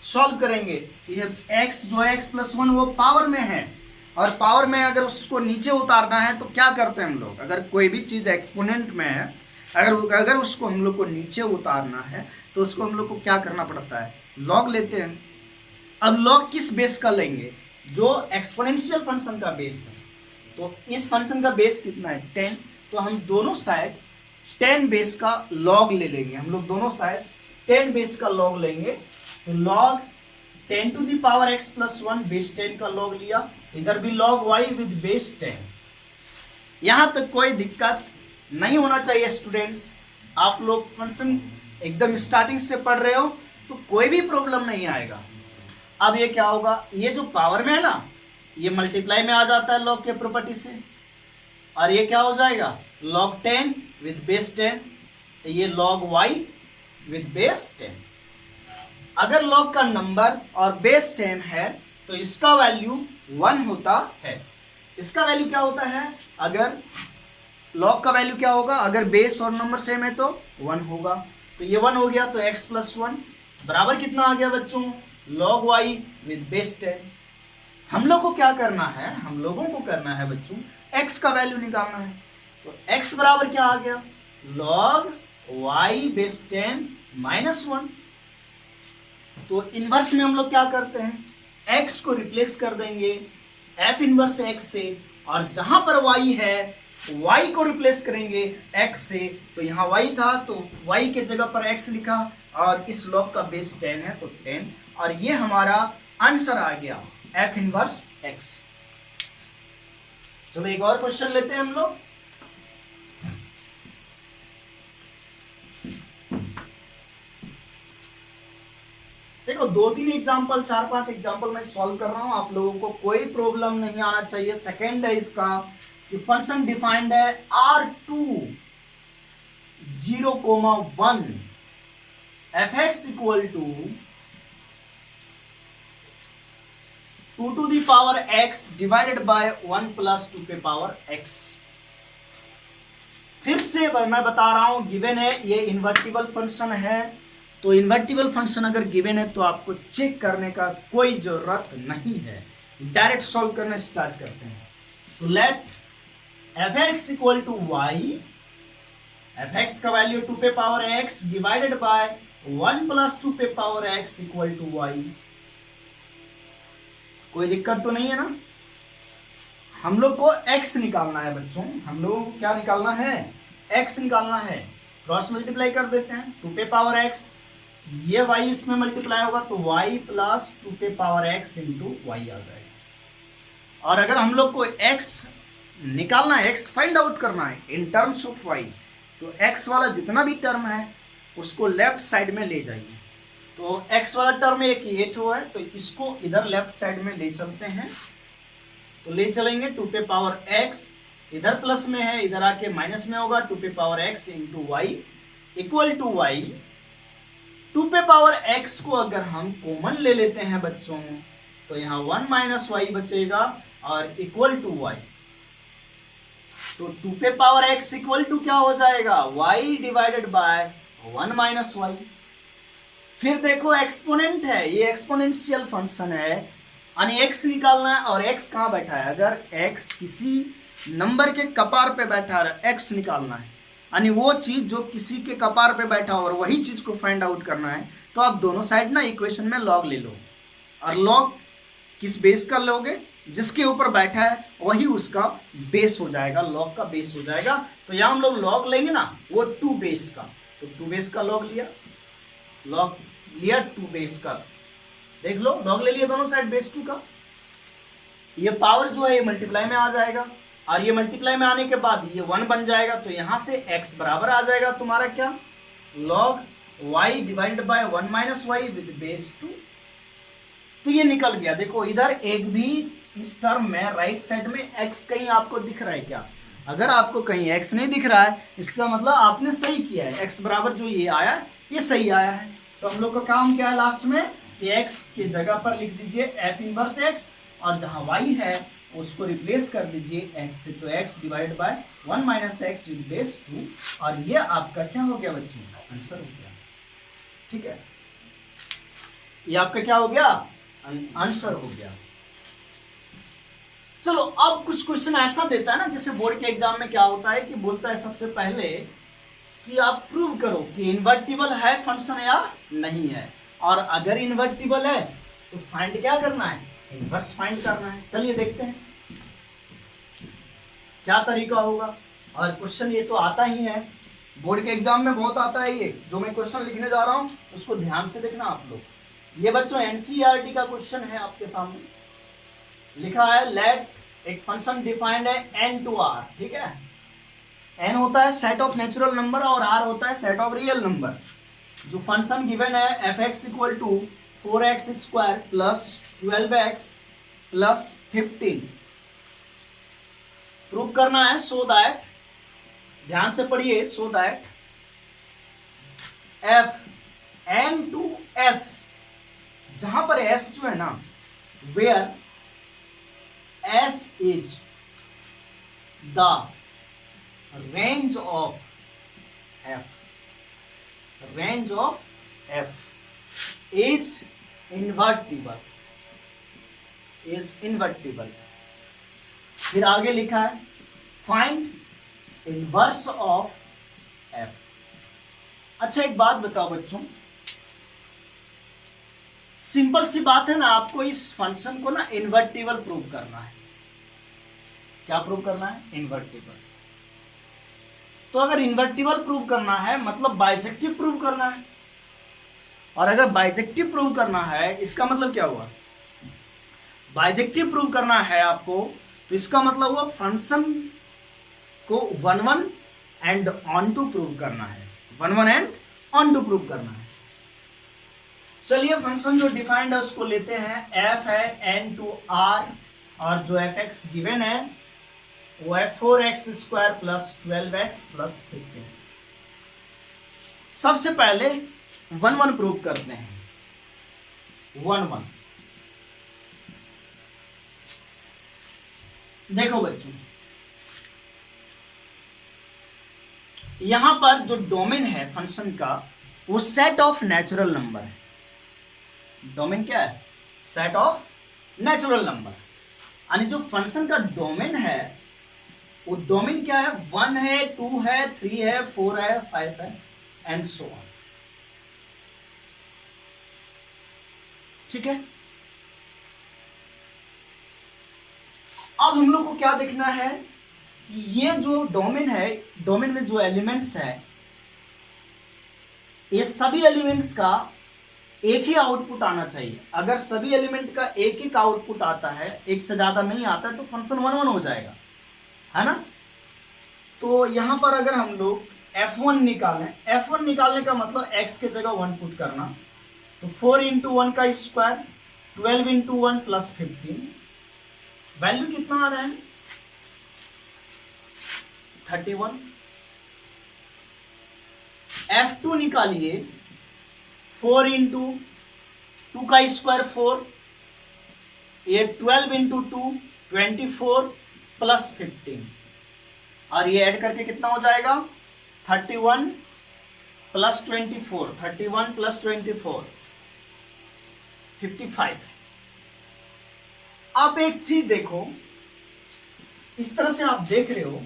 सॉल्व करेंगे। ये x जो है x प्लस 1 वो पावर में है, और पावर में अगर उसको नीचे उतारना है तो क्या करते हैं हम लोग, अगर कोई भी चीज एक्सपोनेंट में है, अगर उसको हम लोग को नीचे उतारना है तो उसको हम लोग को क्या करना पड़ता है, लॉग लेते हैं। अब लॉग किस बेस का लेंगे, जो एक्सपोनेंशियल फंक्शन का बेस है। तो इस फंक्शन का बेस कितना है, 10, तो हम दोनों साइड 10 बेस का लॉग ले लेंगे, हम लोग दोनों साइड 10 बेस का लॉग लेंगे। तो log 10 to the power x plus 1 base 10 का लॉग लिया, इधर भी लॉग y विद बेस 10। यहां तक कोई दिक्कत नहीं होना चाहिए स्टूडेंट्स। आप लोग फंक्शन एकदम स्टार्टिंग से पढ़ रहे हो तो कोई भी प्रॉब्लम नहीं आएगा। अब ये क्या होगा, ये जो पावर में है ना, ये मल्टीप्लाई में आ जाता है लॉग के प्रॉपर्टी से, और ये क्या हो जाएगा, log 10 विद बेस 10, ये log y विद बेस 10। अगर log का नंबर और बेस सेम है तो इसका वैल्यू 1 होता है। इसका वैल्यू क्या होता है, अगर log का वैल्यू क्या होगा, अगर बेस और नंबर सेम है तो 1 होगा। तो ये 1 हो गया, तो x प्लस 1 बराबर कितना आ गया बच्चों, log y विद बेस 10। हम लोग को क्या करना है, हम लोगों को करना है बच्चों x का वैल्यू निकालना है। तो x बराबर क्या आ गया, log y बेस 10 माइनस 1। तो इनवर्स में हम लोग क्या करते हैं, x को रिप्लेस कर देंगे f इनवर्स x से, और जहां पर y है y को रिप्लेस करेंगे x से। तो यहाँ y था तो y के जगह पर x लिखा, और इस log का बेस 10 है तो 10, और ये हमारा आंसर आ गया f इनवर्स x। चलो एक और क्वेश्चन लेते हैं हम लोग। देखो 2-3 एग्जांपल, 4-5 एग्जांपल मैं सॉल्व कर रहा हूं, आप लोगों को कोई प्रॉब्लम नहीं आना चाहिए। सेकेंड है इसका कि फंक्शन डिफाइंड है R2 0,1 fx equal to 2 to the power x divided by 1 plus 2 पे पावर x। फिर से मैं बता रहा हूं, गिवन है ये इन्वर्टिबल फंक्शन है, तो इन्वर्टिबल फंक्शन अगर गिवन है तो आपको चेक करने का कोई जरूरत नहीं है। डायरेक्ट सॉल्व करना स्टार्ट करते हैं। तो let f x equal to y, f x का वैल्यू 2 पे power x divided by 1 plus 2 पे power x equal to y. कोई दिक्कत तो नहीं है ना? हम लोग को x निकालना है बच्चों, हम लोग को क्या निकालना है? x निकालना है। क्रॉस मल्टीप्लाई कर देते हैं, 2 पे पावर x, ये y इसमें मल्टीप्लाई होगा तो y प्लस 2 पे पावर x इंटू वाई आ जाएगा। और अगर हम लोग को x निकालना है, x फाइंड आउट करना है इन टर्म्स ऑफ y, तो x वाला जितना भी टर्म है उसको लेफ्ट साइड में ले जाइए। तो x वाला टर्म एक ये ठो है, तो इसको इधर लेफ्ट साइड में ले चलते हैं। तो ले चलेंगे 2 पे पावर x, इधर प्लस में है, इधर आके माइनस में होगा, 2 पे power x into y equal to y. 2 पे पावर x को अगर हम कॉमन ले लेते हैं बच्चों, तो यहाँ 1 माइनस वाई बचेगा और इक्वल टू वाई। तो 2 पे पावर x इक्वल टू क्या हो जाएगा? y divided by 1 minus y. फिर देखो एक्सपोनेंट है, ये एक्सपोनेंशियल फंक्शन है, यानी x निकालना है और x कहाँ बैठा है? अगर x किसी नंबर के कपार पे बैठा है, x निकालना है, यानी वो चीज जो किसी के कपार पे बैठा हो और वही चीज को फाइंड आउट करना है, तो आप दोनों साइड ना इक्वेशन में लॉग ले लो। और लॉग किस बेस का लोगे? जिसके ऊपर बैठा है वही उसका बेस हो जाएगा, लॉग का बेस हो जाएगा। तो यहाँ हम लोग लॉग लेंगे ना, वो 2 बेस का, तो 2 बेस का लॉग लिया, लॉग लिया 2 बेस का, देख लो लॉग ले लिया दोनों साइड बेस 2 का। ये पावर जो है ये मल्टीप्लाई में आ जाएगा, और ये मल्टीप्लाई में आने के बाद ये 1 बन जाएगा। तो यहां से x बराबर आ जाएगा तुम्हारा क्या? Log y divided by 1 minus y with base 2। तो ये निकल गया। देखो इधर एक भी इस टर्म में राइट साइड में x कहीं आपको दिख रहा है क्या? अगर आपको कहीं x नहीं दिख रहा है, इसका मतलब आपने सही किया है, x बराबर जो ये आया ये सही आया है। तो हम लोग का काम क्या है लास्ट में? x की जगह पर लिख दीजिए f इनवर्स x, और जहां y है उसको रिप्लेस कर दीजिए x से, तो x divide by 1 minus x with base 2, और ये आपका क्या हो गया बच्चों? आंसर हो गया। ठीक है, ये आपका क्या हो गया? आंसर हो गया। चलो अब कुछ क्वेश्चन ऐसा देता है ना, जैसे बोर्ड के एग्जाम में क्या होता है कि बोलता है सबसे पहले कि आप प्रूव करो कि इन्वर्टिबल है फंक्शन या नहीं है, और अगर इन्वर्टिबल है तो फाइंड क्या करना है? इनवर्स फाइंड करना है। चलिए देखते हैं क्या तरीका होगा। और क्वेश्चन ये तो आता ही है, बोर्ड के एग्जाम में बहुत आता है। ये जो मैं क्वेश्चन लिखने जा रहा हूं उसको ध्यान से देखना आप लोग। ये बच्चों एनसीईआरटी का क्वेश्चन है, आपके सामने लिखा है लेट एक फंक्शन डिफाइंड है n टू r। ठीक है, n होता है सेट ऑफ नेचुरल नंबर और r होता है सेट ऑफ रियल नंबर। जो फंक्शन गिवन है f x equal to 4x square plus 12x plus 15 prove करना है। सो दैट, ध्यान से पढ़िए, so that f n to s, जहां पर s जो है ना, where s is the range of f, range of f is invertible, is invertible। फिर आगे लिखा है फाइंड इनवर्स ऑफ f। अच्छा एक बात बताओ बच्चों, सिंपल सी बात है ना, आपको इस फंक्शन को ना इन्वर्टिबल प्रूव करना है। क्या प्रूव करना है? इन्वर्टिबल। तो अगर इन्वर्टिबल प्रूव करना है मतलब बाइजेक्टिव प्रूव करना है, और अगर बाइजेक्टिव प्रूव करना है इसका मतलब क्या हुआ? बाइजेक्टिव प्रूव करना है आपको, तो इसका मतलब हुआ फंक्शन को 1 1 एंड ऑन टू प्रूव करना है, 1 1 एंड ऑन टू प्रूव करना है। चलिए फंक्शन जो डिफाइंड है उसको लेते हैं, f है n टू r, और जो एफ एक्स गिवन है वो है 4x square plus 12x plus 15। सबसे पहले 1 1 प्रूव करते हैं, 1 1। देखो बच्चों, यहां पर जो डोमेन है फंक्शन का वो सेट ऑफ नेचुरल नंबर है। डोमेन क्या है? Set of natural number. यानी जो फंक्शन का डोमेन है वो डोमेन क्या है, 1 है, 2 है, 3 है, 4 है, 5 है एंड सो ऑन। ठीक है, अब हम लोग को क्या देखना है कि ये जो डोमेन है, डोमेन में जो एलिमेंट्स है, ये सभी एलिमेंट्स का एक ही आउटपुट आना चाहिए। अगर सभी एलिमेंट का एक एक आउटपुट आता है, एक से ज्यादा नहीं आता है, तो फंक्शन 1 1 हो जाएगा, है ना। तो यहां पर अगर हम लोग f1 निकालें, f1 निकालने का मतलब x के जगह 1 पुट करना, तो 4 इंटू 1 का स्क्वायर, 12 इंटू 1 प्लस 15, वैल्यू कितना आ रहा है, 31। f2 निकालिए, 4 इंटू 2 का स्क्वायर 4, ये 12 इंटू 2 24 प्लस 15, और ये ऐड करके कितना हो जाएगा, 31 प्लस 24, 31 प्लस 24 55। आप एक चीज देखो, इस तरह से आप देख रहे हो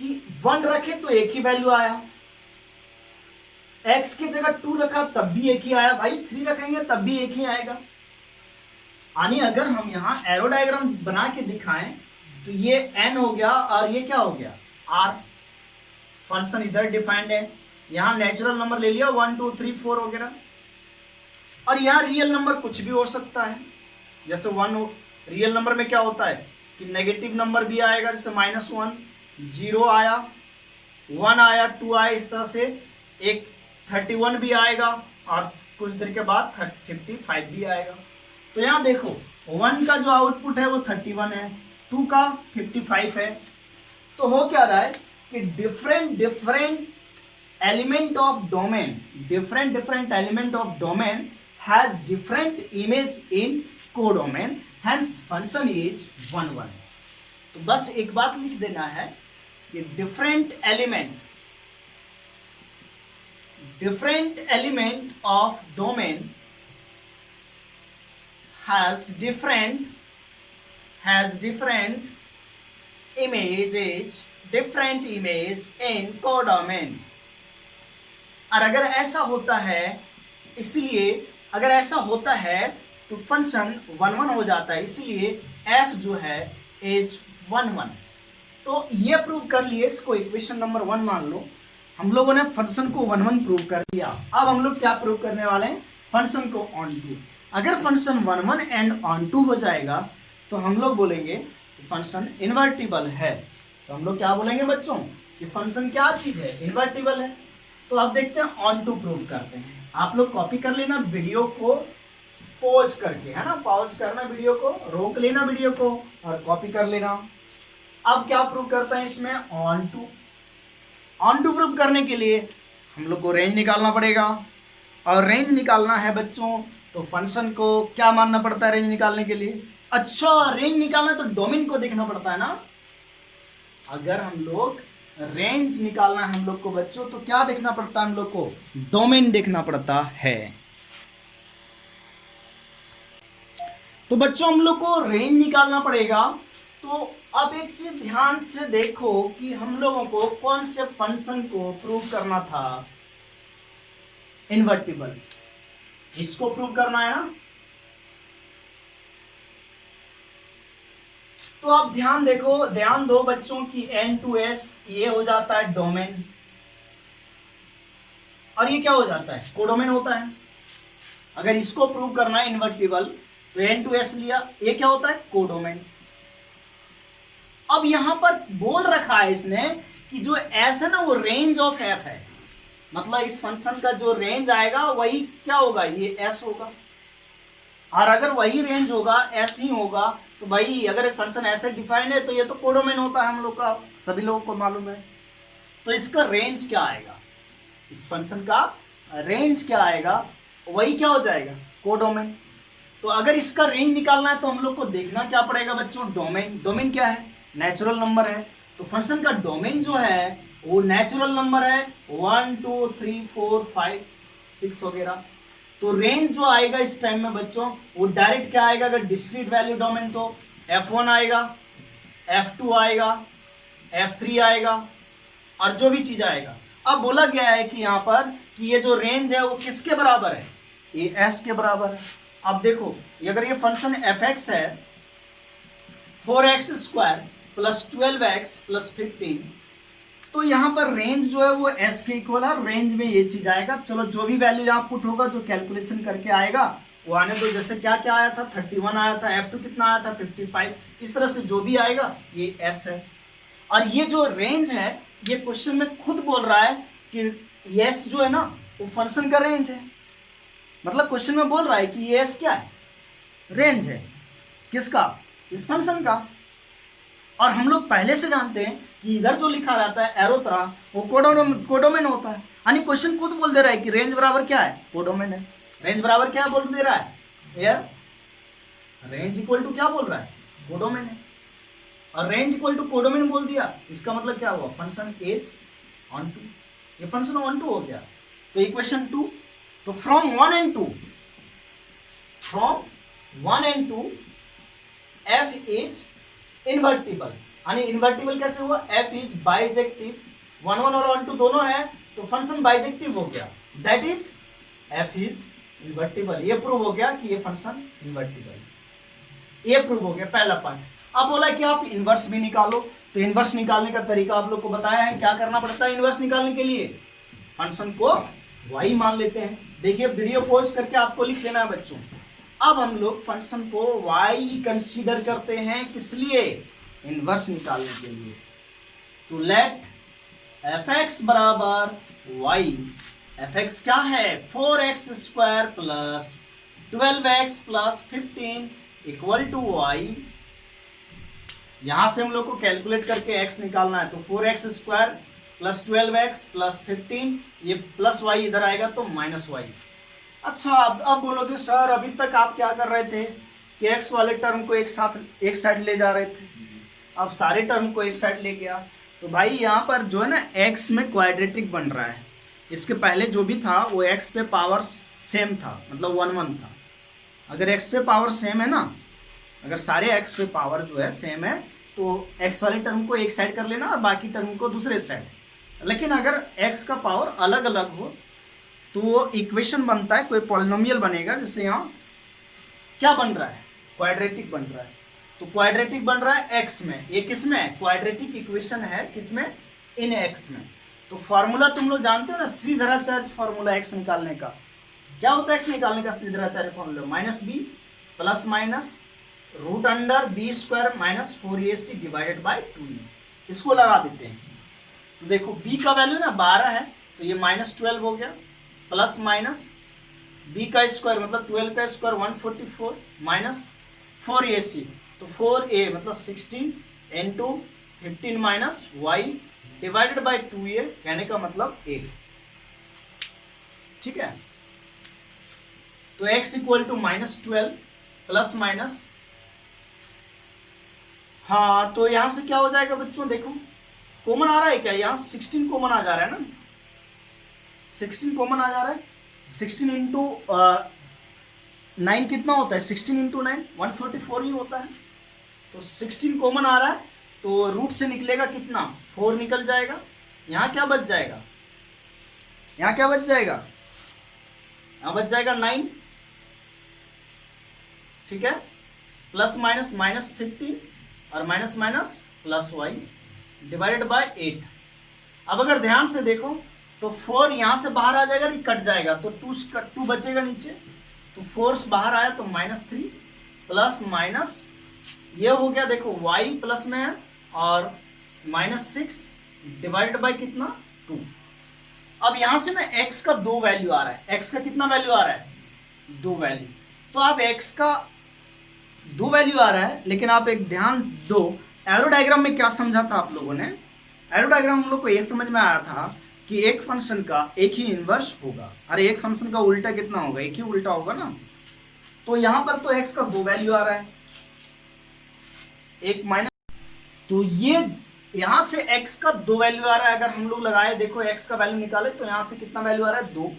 कि 1 रखे तो एक ही वैल्यू आया, x की जगह 2 रखा तब भी एक ही आया, भाई 3 रखेंगे तब भी एक ही आएगा। यानी अगर हम यहां एरो डायग्राम बना के दिखाएं तो ये n हो गया और ये क्या हो गया, r। फंक्शन इधर डिफाइंड है, यहां नेचुरल नंबर ले लिया 1 2 3 4 वगैरह, और यहां रियल नंबर कुछ भी हो सकता है। जैसे 1 रियल नंबर में क्या होता है कि नेगेटिव नंबर भी आएगा, जैसे -1, 0 आया, 1 आया, 2 आया, इस तरह से एक 31 भी आएगा और कुछ देर के बाद 55 भी आएगा। तो यहां देखो 1 का जो आउटपुट है वो 31 है, 2 का 55 है। तो हो क्या रहा है कि different element of domain, different element of domain has different image in codomain, hence function is 1 1। तो बस एक बात लिख देना है कि different element of domain has different images in codomain। और अगर ऐसा होता है, इसलिए अगर ऐसा होता है तो फंक्शन 1 1 हो जाता है, इसलिए f जो है इज 1 1। तो ये प्रूव कर लिए, इसको इक्वेशन नंबर 1 मान लो। हम लोगों ने फंक्शन को 1 1 प्रूव कर लिया। अब हम लोग क्या प्रूव करने वाले हैं, फंक्शन को ऑन टू। अगर फंक्शन 1 1 एंड ऑन टू हो जाएगा तो हम लोग बोलेंगे कि फंक्शन इन्वर्टिबल है। तो हम लोग क्या बोलेंगे बच्चों कि फंक्शन क्या चीज है, इन्वर्टिबल है। तो अब देखते हैं ऑन टू प्रूव करते हैं। आप लोग कॉपी कर लेना वीडियो को पॉज करके, है ना, पॉज करना वीडियो को, रोक लेना वीडियो को और कॉपी कर लेना। अब क्या प्रूव करते हैं इसमें, onto. Onto prove करने के लिए हम लोग को रेंज निकालना पड़ेगा, और रेंज निकालना है बच्चों तो फंक्शन को क्या मानना पड़ता है रेंज निकालने के लिए। अच्छा, रेंज निकालना तो डोमेन को देखना पड़ता है ना। अगर हम लोग रेंज निकालना है हम लोग को बच्चों तो क्या देखना पड़ता है, हम लोग को डोमेन देखना पड़ता है। तो बच्चों हम लोग को रेंज निकालना पड़ेगा। तो अब एक चीज ध्यान से देखो कि हम लोगों को कौन से फंक्शन को प्रूव करना था, इन्वर्टिबल, इसको प्रूव करना है ना। तो आप ध्यान दो बच्चों की N2S ये हो जाता है डोमेन, और ये क्या हो जाता है, कोडोमेन होता है। अगर इसको प्रूव करना है इन्वर्टिबल तो N2S लिया, ये क्या होता है, कोडोमेन। अब यहां पर बोल रखा है इसने कि जो S है ना वो रेंज ऑफ F है, मतलब इस फंक्शन का जो रेंज आएगा वही क्या होगा, ये S होगा। और अगर वही रेंज होगा, S ही होगा, तो भाई अगर फंक्शन ऐसे डिफाइंड है तो ये तो कोडोमेन होता है, हम लोग का सभी लोगों को मालूम है। तो इसका रेंज क्या आएगा, इस फंक्शन का रेंज क्या आएगा, वही क्या हो जाएगा, कोडोमेन। तो अगर इसका रेंज निकालना है तो हम लोग को देखना क्या पड़ेगा बच्चों, डोमेन। डोमेन क्या है, नेचुरल नंबर है। तो फंक्शन का डोमेन जो है वो नेचुरल नंबर है, 1 2 3 4 5 6 वगैरह। तो रेंज जो आएगा इस टाइम में बच्चों वो डायरेक्ट क्या आएगा, अगर डिस्क्रीट वैल्यू डोमेन तो F1 आएगा, F2 आएगा, F3 आएगा और जो भी चीज आएगा। अब बोला गया है कि यहां पर कि ये जो रेंज है वो किसके बराबर है, ये S के बराबर है। अब देखो अगर ये फंक्शन fx है 4x square plus 12x plus 15, तो यहाँ पर रेंज जो है वो s के इक्वल है, रेंज में ये चीज आएगा। चलो जो भी वैल्यू यहाँ पुट होगा, जो कैलकुलेशन करके आएगा वो आने दो। जैसे क्या क्या आया था, 31 आया था, F2 कितना आया था 55, इस तरह से जो भी आएगा ये s है। और ये जो रेंज है ये क्वेश्चन में खुद बोल रहा है कि s जो है ना वो फंक्शन का रेंज है। मतलब क्वेश्चन में बोल रहा है कि ये s क्या है, रेंज है। किसका, इस फंक्शन का। और हम लोग पहले से जानते हैं कि इधर जो लिखा रहता है एरो तरह वो कोडोमेन होता है। यानी क्वेश्चन खुद बोल दे रहा है कि रेंज बराबर क्या है, कोडोमेन है। रेंज बराबर क्या बोल दे रहा है यार, रेंज इक्वल टू क्या बोल रहा है, कोडोमेन है। और रेंज इक्वल टू कोडोमेन बोल दिया, इसका मतलब क्या हुआ, फंक्शन एज ऑन टू, ये फंक्शन ऑन टू हो गया। तो इक्वेशन 2, तो from 1 and 2 f is invertible. यानी इन्वर्टिबल कैसे हुआ, f इज बाइजेक्टिव, 1 1 और 1 2 दोनों है तो फंक्शन बाइजेक्टिव हो गया, that is f is invertible. ये प्रूव हो गया कि ये फंक्शन इन्वर्टिबल, ये प्रूव हो गया पहला पार्ट। अब बोला कि आप इनवर्स भी निकालो, तो इनवर्स निकालने का तरीका आप लोग को बताया है। क्या करना पड़ता है इनवर्स निकालने के लिए, फंक्शन को y मान लेते हैं। देखिए वीडियो पॉज करके आपको लिख लेना है बच्चों। अब हम लोग फंक्शन को y कंसीडर करते हैं, किस लिए, इनवर्स निकालने के लिए। तो लेट fx बराबर y, fx क्या है 4x square plus 12x plus 15 equal to y। यहां से हम लोग को कैलकुलेट करके x निकालना है, तो 4x square plus 12x plus 15, ये प्लस y इधर आएगा तो माइनस y। अच्छा अब बोलोगे सर अभी तक आप क्या कर रहे थे कि x वाले टर्म को एक साइड ले जा रहे थे, अब सारे टर्म को एक साइड ले गया। तो भाई यहाँ पर जो है ना x में क्वाड्रेटिक बन रहा है, इसके पहले जो भी था वो x पे पावर सेम था, मतलब 1 1 था। अगर x पे पावर सेम है ना, अगर सारे x पे पावर जो है सेम है तो x वाले टर्म को एक साइड कर लेना और बाकी टर्म को दूसरे साइड। लेकिन अगर x का पावर अलग अलग हो तो वो इक्वेशन बनता है, कोई पॉलिनोमियल बनेगा। जैसे यहाँ क्या बन रहा है, क्वाड्रेटिक बन रहा है, तो क्वाड्रेटिक बन रहा है x में, ये किस में, क्वाड्रेटिक इक्वेशन है किसमें, इन x में। तो फॉर्मूला तुम लोग जानते हो ना, श्रीधराचार्य फॉर्मूला x निकालने का। क्या होता है x निकालने का Shridharacharya formula, minus b plus minus root under b square minus 4ac divided by 2e। इसको लगा देते हैं तो देखो b का वैल्यू ना 12 है तो ये माइनस 12 हो गया, प्लस माइनस b का स्क्वायर मतलब 12 का स्क्वायर 144 माइनस 4ac, तो 4a मतलब 16 into 15 minus y divided by 2a, कहने का मतलब 8। ठीक है, तो x equal to minus 12 plus minus, हाँ तो यहां से क्या हो जाएगा बच्चों, देखो कॉमन आ रहा है क्या, यहाँ 16 कॉमन आ जा रहा है ना, 16 कॉमन आ जा रहा है। 16 इंटू 9 कितना होता है, 16 इंटू 9 144 ही होता है। तो 16 कॉमन आ रहा है तो रूट से निकलेगा कितना, 4 निकल जाएगा। यहाँ क्या बच जाएगा, यहाँ क्या बच जाएगा, यहाँ बच जाएगा 9। ठीक है, प्लस माइनस माइनस 15 और minus minus plus y divided bye 8। अब अगर ध्यान से देखो तो 4 यहां से बाहर आ जाएगा, नहीं कट जाएगा, तो 2 बचेगा नीचे, तो 4 बाहर आया तो माइनस 3 प्लस माइनस ये हो गया, देखो y प्लस में है और माइनस 6 डिवाइडेड बाय कितना 2। अब यहां से ना x का 2 वैल्यू आ रहा है, x का कितना वैल्यू आ रहा है, 2 वैल्यू। तो आप x का 2 वैल्यू आ रहा है, लेकिन आप एक ध्यान दो, एरो डायग्राम में क्या समझा था आप लोगों ने, एरो डायग्राम हम लोग को ये समझ में आया था कि एक फंक्शन का एक ही इनवर्स होगा, अरे एक फंक्शन का उल्टा कितना होगा, एक ही उल्टा होगा ना। तो यहां पर तो x का 2 वैल्यू आ रहा है, एक माइनस, तो ये यहां से x का 2 वैल्यू आ रहा है। अगर हम लोग लगाए, देखो x का वैल्यू निकाले तो यहां से कितना वैल्यू आ रहा है, 2।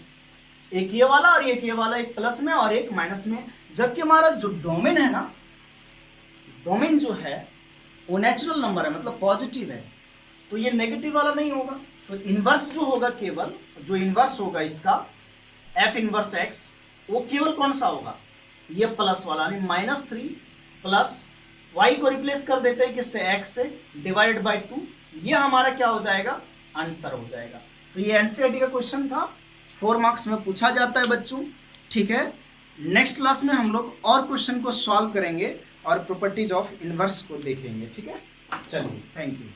एक ये वाला और एक ये वाला, एक प्लस में और एक माइनस में। जबकि हमारा जो डोमेन है ना, डोमेन जो है वो नेचुरल नंबर है, मतलब पॉजिटिव है, तो ये नेगेटिव वाला नहीं होगा। तो इनवर्स जो होगा, केवल जो इनवर्स होगा इसका एफ इनवर्स एक्स, वो केवल कौन सा होगा, ये प्लस वाला, यानी -3 प्लस वाई को रिप्लेस कर देते हैं किससे, एक्स से, डिवाइडेड बाई 2। ये हमारा क्या हो जाएगा, आंसर हो जाएगा। तो ये एनसीईआरटी का क्वेश्चन था, 4 मार्क्स में पूछा जाता है बच्चों। ठीक है, नेक्स्ट क्लास में हम लोग और क्वेश्चन को सॉल्व करेंगे और प्रॉपर्टीज ऑफ इनवर्स को देखेंगे। ठीक है, चलिए, थैंक यू।